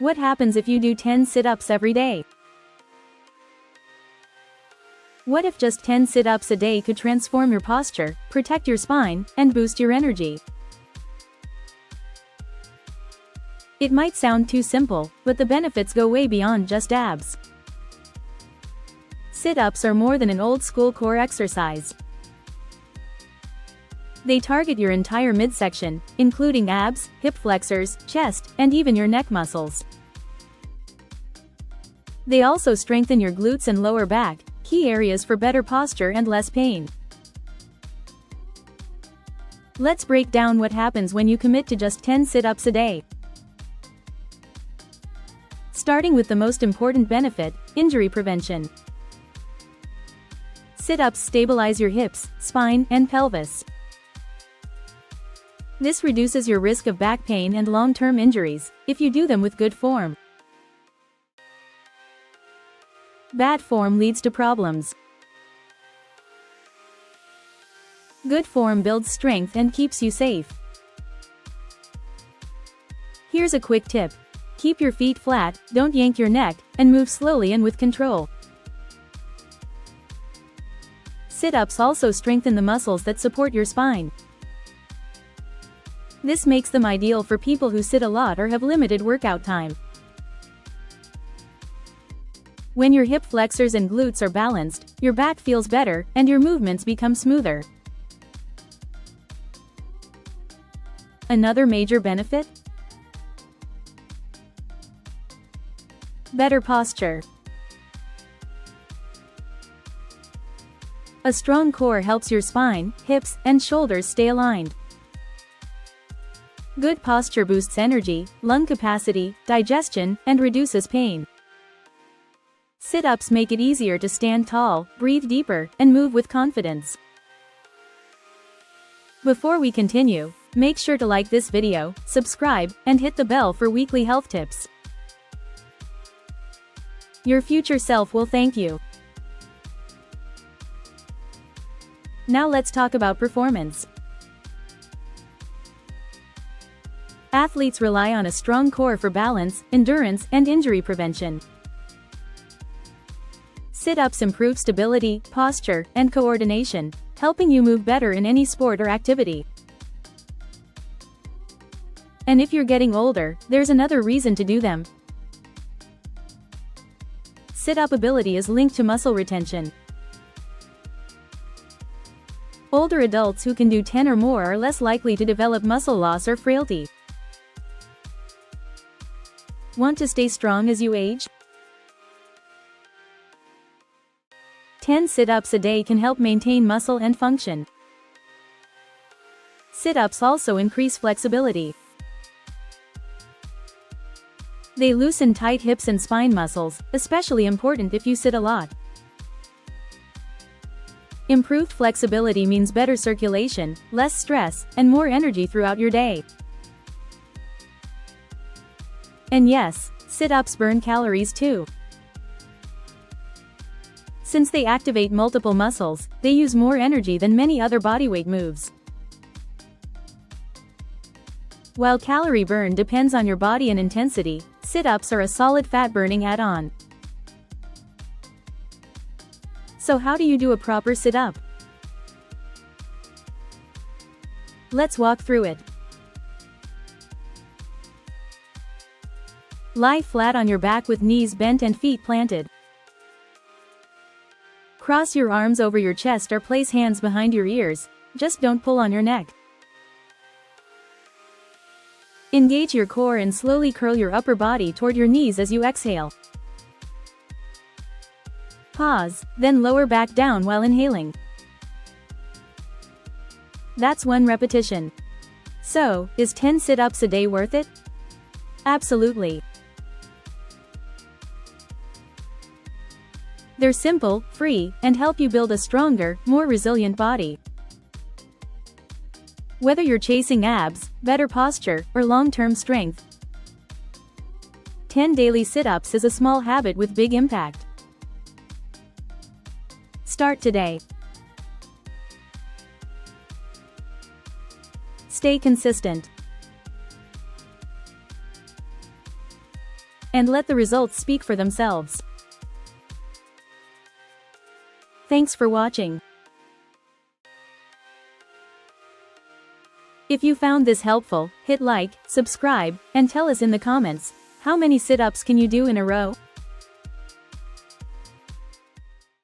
What happens if you do 10 sit-ups every day? What if just 10 sit-ups a day could transform your posture, protect your spine, and boost your energy? It might sound too simple, but the benefits go way beyond just abs. Sit-ups are more than an old-school core exercise. They target your entire midsection, including abs, hip flexors, chest, and even your neck muscles. They also strengthen your glutes and lower back, key areas for better posture and less pain. Let's break down what happens when you commit to just 10 sit-ups a day. Starting with the most important benefit, injury prevention. Sit-ups stabilize your hips, spine, and pelvis. This reduces your risk of back pain and long-term injuries, if you do them with good form. Bad form leads to problems. Good form builds strength and keeps you safe. Here's a quick tip. Keep your feet flat, don't yank your neck, and move slowly and with control. Sit-ups also strengthen the muscles that support your spine. This makes them ideal for people who sit a lot or have limited workout time. When your hip flexors and glutes are balanced, your back feels better, and your movements become smoother. Another major benefit? Better posture. A strong core helps your spine, hips, and shoulders stay aligned. Good posture boosts energy, lung capacity, digestion, and reduces pain. Sit-ups make it easier to stand tall, breathe deeper, and move with confidence. Before we continue, make sure to like this video, subscribe, and hit the bell for weekly health tips. Your future self will thank you. Now let's talk about performance. Athletes rely on a strong core for balance, endurance, and injury prevention. Sit-ups improve stability, posture, and coordination, helping you move better in any sport or activity. And if you're getting older, there's another reason to do them. Sit-up ability is linked to muscle retention. Older adults who can do 10 or more are less likely to develop muscle loss or frailty. Want to stay strong as you age? 10 sit-ups a day can help maintain muscle and function. Sit-ups also increase flexibility. They loosen tight hips and spine muscles, especially important if you sit a lot. Improved flexibility means better circulation, less stress, and more energy throughout your day. And yes, sit-ups burn calories too. Since they activate multiple muscles, they use more energy than many other bodyweight moves. While calorie burn depends on your body and intensity, sit-ups are a solid fat-burning add-on. So how do you do a proper sit-up? Let's walk through it. Lie flat on your back with knees bent and feet planted. Cross your arms over your chest or place hands behind your ears, just don't pull on your neck. Engage your core and slowly curl your upper body toward your knees as you exhale. Pause, then lower back down while inhaling. That's 1 repetition. So, is 10 sit-ups a day worth it? Absolutely. They're simple, free, and help you build a stronger, more resilient body. Whether you're chasing abs, better posture, or long-term strength, 10 daily sit-ups is a small habit with big impact. Start today. Stay consistent. and let the results speak for themselves. Thanks for watching. If you found this helpful, hit like, subscribe, and tell us in the comments, how many sit-ups can you do in a row?